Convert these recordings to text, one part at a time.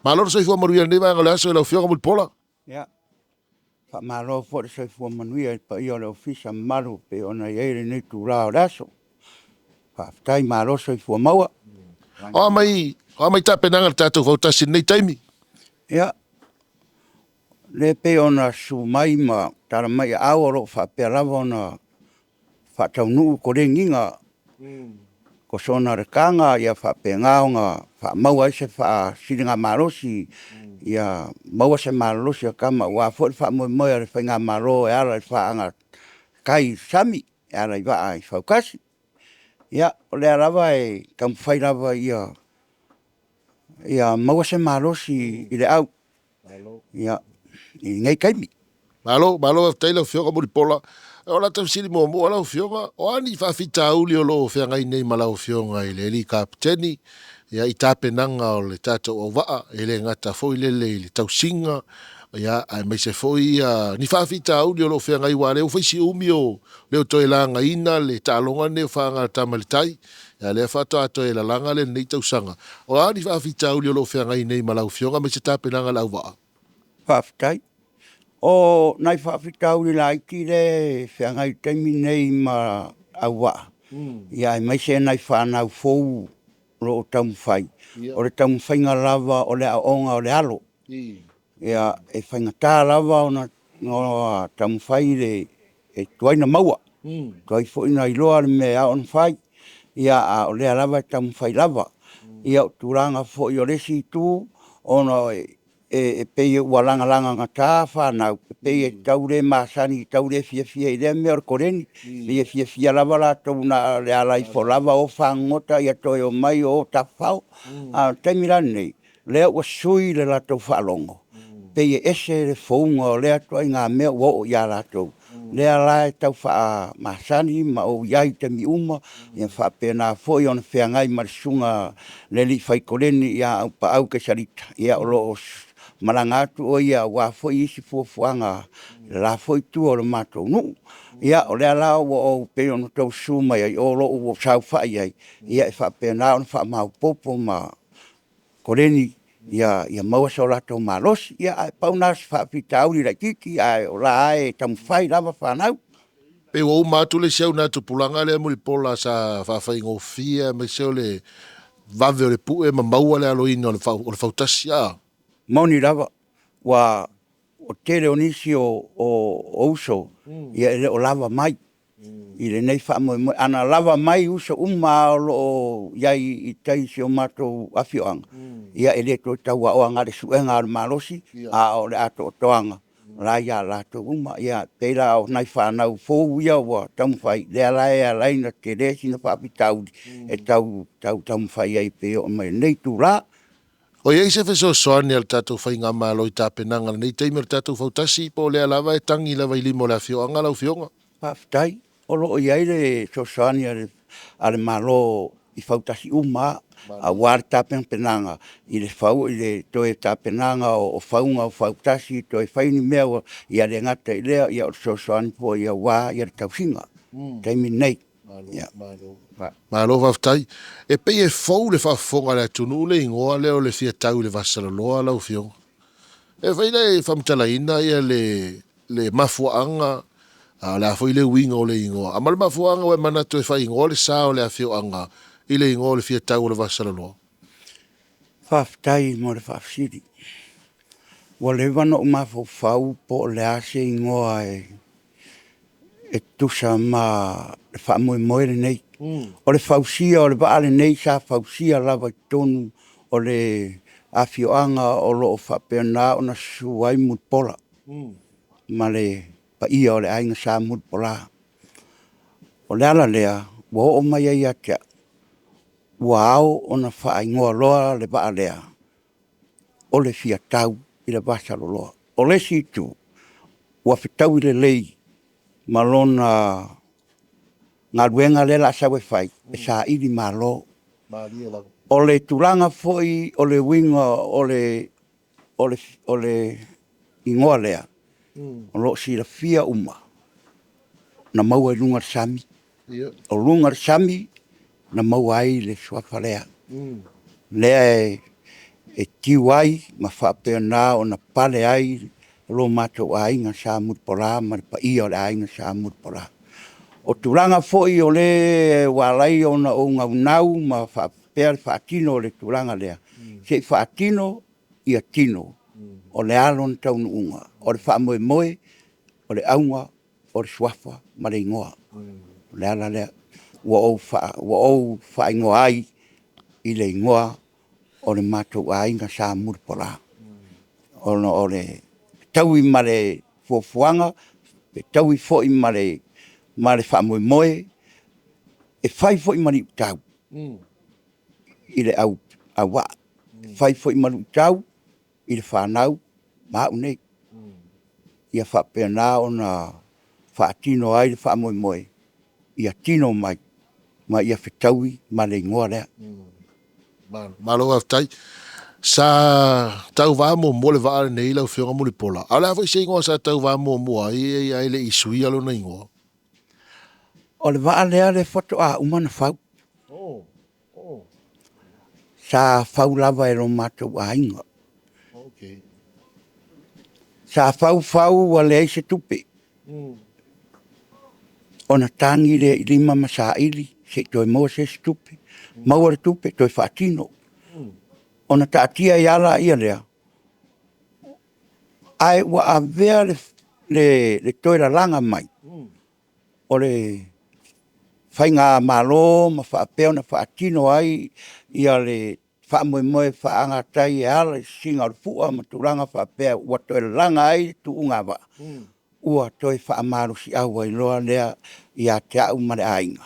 Malo sai fo maruia nei va ngala so lo fio mo pola. Ya. Fa malo fo se fo manuia pa io le ofisa malu pe ona ye ni tu ra raso. Fa tai malo so fo maua. O mai ta penanga tato fo ta sin nei taimi. Ya. Le pe ona su mai ma tara mai aworo fa pe lava ona fa tau nu ko re nginga. Ko sona re kanga ia fa pe ngaonga fa maua se fa siringa marosi ia maua se marosi kama wa fo fa mo re fa nga maro e ala fa anga kai sami ala i va ai fa kasi ia le lava e kam fai lava ia maua se marosi i le au ia i ngai kaimi Malo tailo fio mo pola. Ola tam sili mo ala fio o ani fa fita uli o lo fe ngai nei mala fio ngai le li kapteni ia i tape nanga o le tato o va ele ngata foi le tau singa ia ai mai se foi ni fa fita uli o lo fe ngai wa le foi si umi o le to ela nga ina le talonga ne fa nga tamalitai ia le fa to ela langa le nei tau sanga o ani fa fita uli o lo fe ngai nei mala fio ngai se tape nanga la va fa ftai o nai fa fita uli la ki le fe ngai taimi nei ma awa ia mai se nai fa na fou lo tam fai o le tam fai nga lava o le aonga o le alo ia e fai nga tā lava ona no tam fai le e tuaina maua tuai fo ina iloa me a on fai ia a o le lava tam fai lava ia turanga fo i o lesi tu ona e pe walanga langa nga tā whanau pe e taure masani taure fia i le me or koreni le fia lava la tau na le alai fo lava o whangota ia toi o mai o ta whao a taimira nei le o sui le la tau whalongo pe e ese le founga o le atua ngā mea o ia la tau le alai tau wha masani ma o iai te mi uma ia wha pena fo i on whiangai marisunga le li whai koreni ia au pa au ke sarita ia o lo malanga tu o ia wa fo isi fo fuanga la fo tu o mato no ia o le ala o pe on to suma ia o lo o sa fa ia fa pe na on fa ma popo ma koreni ia mau so la to malos ia pa una fa pitau ri la kiki ai o la ai tam fai lava fa na pe o matu le seu na tu pulanga le mo pola sa fa ngo fia me se le va le pu e ma maua le aloina o le fautasia moni lava wa o tere onisi o uso ia le o lava mai i le nei fa mo ana lava mai uso uma o iai i tai si o mato afioanga ia ele to taua o anga le suenga al malosi a o le ato toanga la ia la to uma ia pela o nai fa na fo ia wa tam fai le ala ia la ina te le sina fa pitau e tau tam fai ai pe o mai nei tu la o ye se feso soani al tatu fai nga malo i tapenanga nei teimer tatu fautasi po le lava e tangi lava i limo la fioanga la fionga pa ftai o lo ia le so soani al malo i fautasi uma a war tapen penanga i le fau i le toe tapenanga o faunga o fautasi toe fai ni mea ia le ngata i lea ia o so soani po ia wa ia le tausinga taimi nei malo vaftai e pe e fou le fafonga le tunu le ingoa le o le fia tau le vasala loa la fionga e vai le famtala ina ia le mafuanga a la foi le winga o le ingoa amal mafuanga o mana to e fai ingoa le sa o le afioanga i le ingoa le fia tau le vasala loa faftai mo le fafsiri wa le vana o mafofau po le ase ingoa e tusa ma fa mo nei o le fausia o le vaale nei sa fausia lava tonu o le afioanga o lo fa pena ona suai mutpola ma le pa ia o le ainga sa mutpola o le ala lea wo o mai ia tia wow ona fa ingoa loa le vaale o le fia tau i le vasa loa o le situ wa fitau i le lei malona ngā ruenga le la sawe fai e sa ili malo o le turanga foi o le winga o le ingoa lea o lo si la fia uma na maua lunga sami o lunga sami na maua ai le suafa lea lea e tiu ai ma whapena o na pale ai lo mato ainga sa mutpora ma pa ia o le ainga sa mutpora. O turanga foi o le walai o na o ngaunau ma whapea whaatino o le turanga lea. Se whaatino ia tino o le alon taunu unga. O le whaamoe moe, o le aunga, o le swafa ma le ingoa. Le ala lea wa o whaingoa ai i le ingoa o le matou ainga sa mutpora. O le taui ma le fuafuanga, pe taui foi ma le whamoe moe, e whai foi ma li tau. I le au wa. Whai foi ma li tau, i le whanau, ma au nei. Ia whapea nā o na whaatino ai le whamoe moe. Ia tino mai, ma ia whitaui ma le ingoa lea. Malo aftai. Sa tau va mo le va nei la fionga mo le pola. Ala foi se ngo sa tau va mo ai le isui alo na ingo. O le va lea le foto a umana fau. Sa fau lava e lo matou a inga. Okay. Sa fau wa le se tupe. Ona tangi le lima masa ili se toi mo se tupe. Maua le tupe toi whaatino. Ona taatia yala ia lea. Ai wa a vea le toira langa mai. O le whainga malo ma whaapeo na whaatino ai ia le whaamoe moe whaanga tai e ala singa o fua ma turanga whaapea ua toira langa ai tu unga wa. Ua toi whaamaro si aua i loa lea ia te au ma le ainga.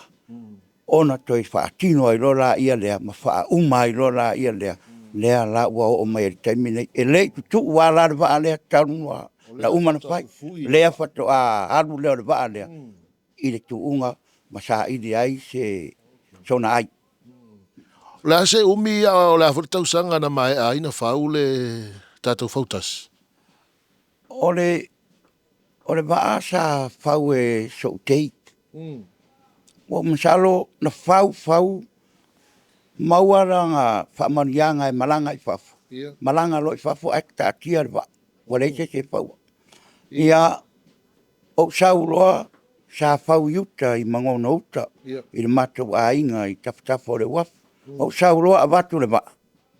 Ona toi whaatino ai loa ia lea ma wha uma i loa ia lea. Lea la ua o mai e taimine. E lei tu ua la le waa lea taunua. La umana whai. Lea whato a alu lea le waa lea. I le tu unga ma sa ili ai se sona ai. La se umi o la tau sanga na mai ai na fau le tatou fautas. O le waa sa fau e so teit. O masalo na fau mauaranga whamanianga e malanga i whafu. Malanga lo i whafu ak ta tia rwa. Waleite se fau. Ia o sau loa sa fau yuta i mangona uta. I le matou a inga i taftafa o le wafu. O sau loa a watu le waa.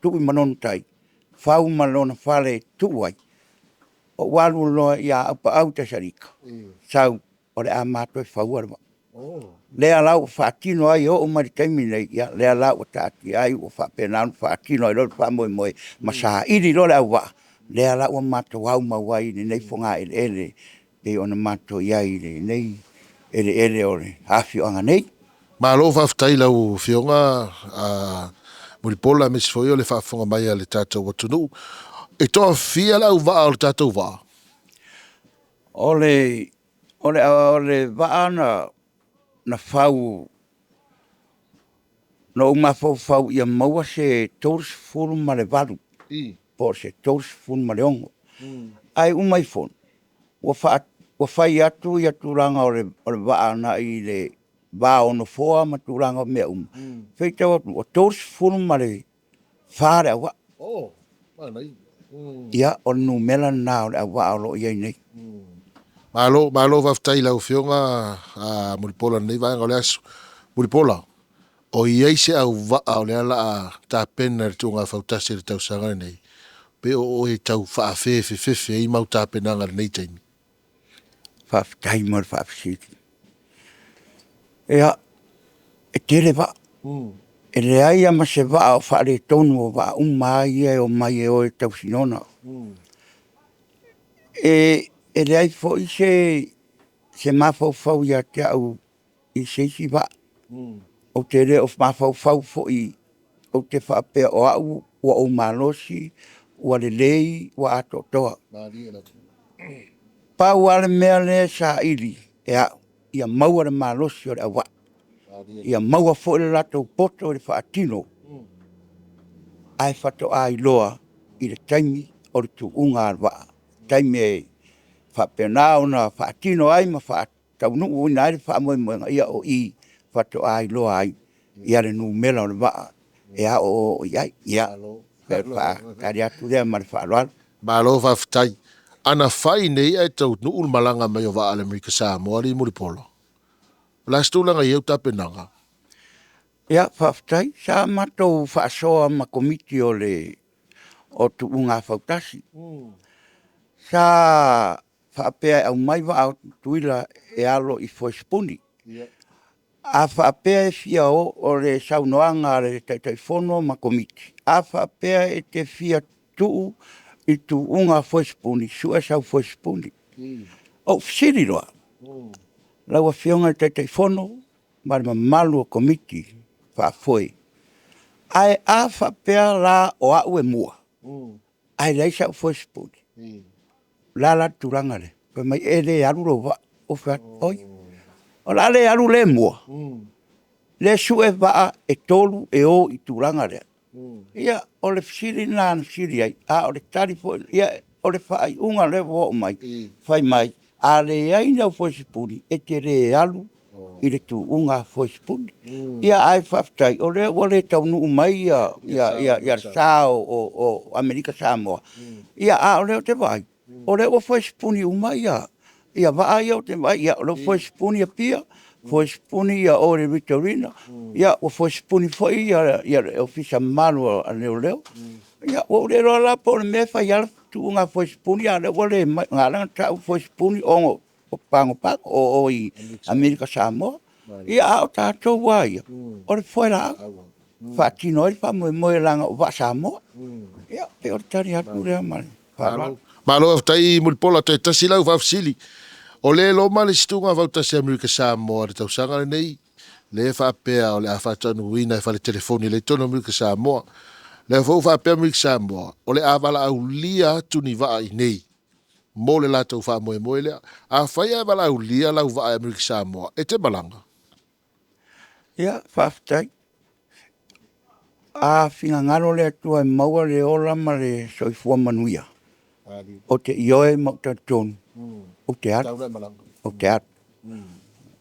Tupi manon tai. Fau malona whale tuai. O walu loa ia apa au te sarika. Sau o le a matou e fau arwa. Lea lau whaatino ai o mari taimine ia lea lau taati ai o whapenau whaatino ai lo whamoe moe ma sa iri lo le au wa lea lau mato au mawai ni nei fonga ele pe ona mato iai le nei ele o le hafi o anga nei. Ma lo whaftai lau fionga Muripola me se foi o le whaafonga mai a le tātou watunu. E toa fia lau waa o le tātou waa? O le waa na fau no uma fau ia maua se tors fulu ma le valu por se tors fulu ma le ongo ai uma i fon wa fai atu ia turanga o le waa na i le va ono foa ma turanga me feita o tors fulu ma le fare wa ia o no mela na o wa lo ia nei Malo waftai lau fionga Muripola nei vai ngole asu. Muripola, o iei se au waa o le ala a ta pena re tunga fautasi re tau sanga nei. Pe o e tau whaafefe i mau ta pena ngar nei taimi. Whaftai mar whaafisiti. Ea, e tere wa. E le aia ma se waa o whaare tonu o waa umai e o mai e o e tau sinona. E le ai fo i se mafau ia te au i se isi wa. O te re o mafau fo i o te whaapea o au ua o malosi ua le lei ua ato toa. Pau ale mea le sa ili e au ia maua le malosi o le awa. Ia maua fo le lato poto le whaatino. Ai whato ai loa i le taimi o le tu unga alwa. Taimi e whapena o na whaatino ai ma whaataunu ui nai le whaamoe moenga ia o i whato ai loa ai. Ia le nu mela o le waa. E a o iai. Ia. pe fa kari atu lea ma le whaaloalo. Malo whawhitai. Ana whai nei e tau nu malanga mai o wa ala Amerika Samoa li muri polo. La stulanga i au tapenanga. Ia whawhitai, sa matou whaasoa ma komiti o tu unga whautasi. Sa whaapea au mai wa au tuila e alo i Foispuni. A whaapea e fia o le saunoanga le taitaifono ma komiti. A whaapea e te fia tuu i tu unga Foispuni, sua sau Foispuni. O fisiri loa. Lau a fionga i taitaifono, ma le malu o komiti, whaafoe. Ai a whaapea la o au e mua. Ai leisa o Foispuni. La turanga le. Pe mai e le aru lo wa o wha oi. O la le aru le mua. Le su e waa e tolu e o i turanga le. Ia o le fisiri na fisiri ai. A o le tari fo. Ia o le whaai unga le wo mai. Whai mai. A le ai nau Foispuni e te re alu i le tu unga Foispuni. Ia ai whaftai. O le tau nuu mai ia sa o Amerika Samoa. Ia a o le o te vai. O le o Foispuni uma ia waa ia o te vai. Ia o le Foispuni a pia. Foispuni ia o le Vitorina. Ia o Foispuni foi ia o fisa malu a leo leo. Ia o le roa la po le me fai ala tu unga Foispuni a le o le ngalanga tau Foispuni o pango o i Amerika Samoa. Ia a o tātou wa ia. O le foi la whaatino i wha moe langa o wa Samoa. Ia pe o le tari atu rea mani. Malo whawhitai muri pola te tasi lau whawsili. O le lo male situnga whautasi Amerika Samoa le tau sanga nei. Le whapea o le a whaatanu wina e whale telefoni le tono Amerika Samoa. Le whau whapea Amerika Samoa. O le awala au lia tuni waa i nei. Mo le la tau wha moe lea. A whaia awala au lia lau waa Amerika Samoa. E te malanga. Ia whawhitai. A whingā ngaro le atua e maua le ola ma le soifua manuia. O te ioe ma ta tonu. O te atu. O te atu.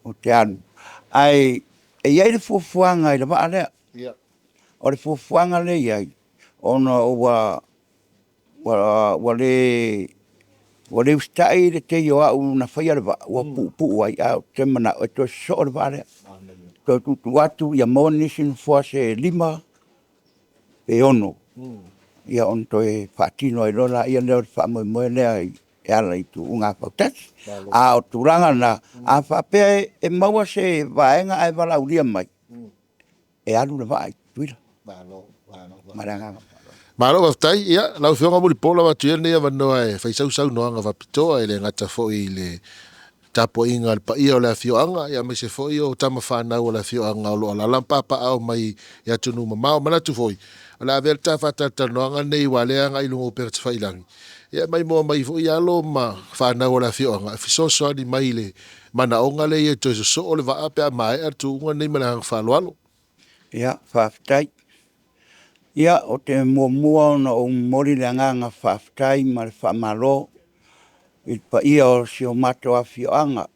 O te atu. Ai, e iai le fuafuanga i le waa lea. O le fuafuanga le iai. Ona o wa le ustai le te ioa u na whaia le waa. Wa pu ai a te mana. O te so le waa lea. To tutu atu ia Monition Force 5 e ono. Ia on toe whaatino i lola ia leo whaamoe lea e ala i tu unga pautasi. A o turanga na a whapea e maua se vaenga ai wala ulia mai. E alu na vai tuila. Maranga. Malo whaftai, ia, lau whionga muri pola watu ia nea wanoa e whaisau noanga whapitoa e le ngata foi le tapo inga le pa ia o le whioanga, ia mai se foi o tama whanau o le whioanga o loa la lampapa au mai ia tunu mamao manatu foi. La ver ta fatata noanga nei waleanga i lungo per tfailangi. Ia mai mo mai foi alo ma whanau o le whioanga. Fisoso ani mai le mana onga le ia toiso so o le waa pe a mai atu unga nei mana hang whalualo. Ia, whaftai. Ia, o te mua na o mori le nganga whaftai ma le whamalo. I pa ia o si o mato a whioanga.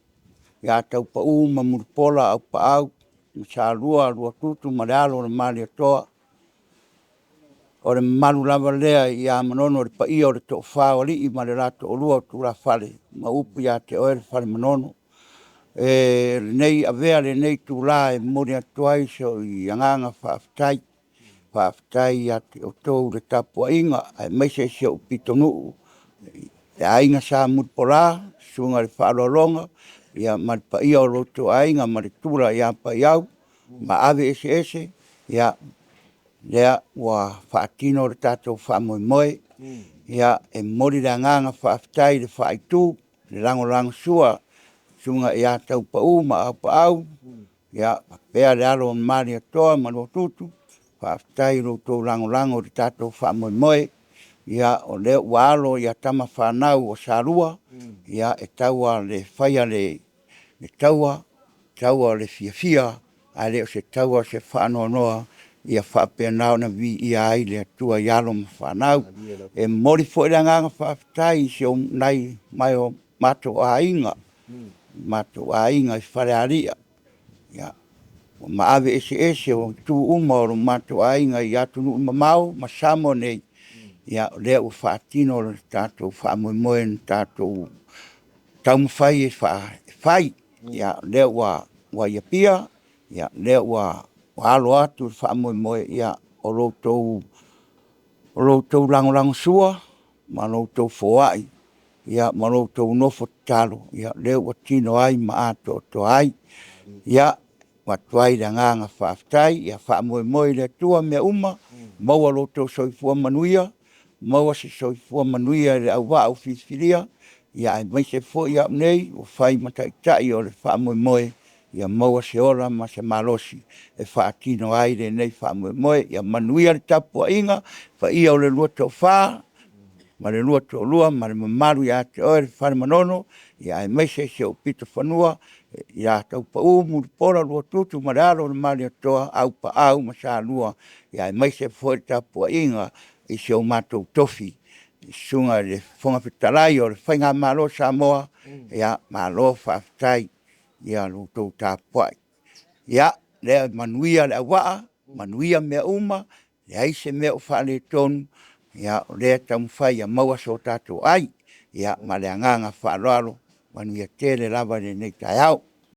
Ia tau pa ma muripola au pa au. Sa lua tutu ma le alo le mali atoa. O le malu lava lea i a manono le pa ia o le to whao li i ma le rato o lua tu la whale. Ma upu ia te oe le whale manono. E nei avea le nei tu la e mori atuai so i anganga whaftai. Whaftai ia te o tau le tapua inga. Ai meise se o pito nuu. E ainga sa muripola, sunga le whaalolonga. Ia ma le pa ia o loto ainga ma le tula ia pa iau. Ma ave ese. Ia lea ua whaatino le tātou whaamoemoe. Ia e mori le anganga whaftai le whaaitu. Le lango sua. Sunga ia tau pa ma au pa au. Ia pea le alo mari atoa ma lo tutu. Whaftai lo tō lango le tātou whaamoemoe. Ia o leo walo ia tama whanau o sarua. Ia e taua le whaia le taua le fia. A leo se taua se whaanonoa. Ia whapea nao na vi ia ai le atua ialo ma whanau. E mori fo le nganga whaftai se o nai mai o mato a inga. Mato a inga i whare aria. Ia ma ave ese o tu uma o mato ainga ia tu no mamau ma samo nei ia le o fatino o tato fa mo mo en tato tam fai fai ia le wa ia pia ia le wa alo atu fa mo mo ia o lo to lang sua ma lo to foai ia ma lo to no fotalo ia le o tino ai ma ato to ai ia watuai da nganga whaftai, ia wha moe le tua me uma, maua loto soifua manuia, maua se soifua manuia le au wā au whiwhiria, ia ai mai se fo ia nei, o whai matai tai o le wha moe, ia maua se ora ma se malosi, e wha tino ai le nei wha moe, ia manuia le tapua inga, wha ia o le luato wha, ma le luato lua, ma le mamaru ia te oe le whare manono, ia ai mai se o pito whanua, ia tau pa mu pora lua tutu ma le alo le mali atoa au pa au ma sa lua ia mai se foi tapua inga i se o matou tofi i sunga le fonga fitalai o le whainga malo Samoa ia malo whaftai ia lo tau tapua ia le manuia le awaa manuia mea uma le aise mea o whale tonu ia le tau mwhai a maua so tatou ai ia ma le anganga whaloalo manuia tele lava le nei tai au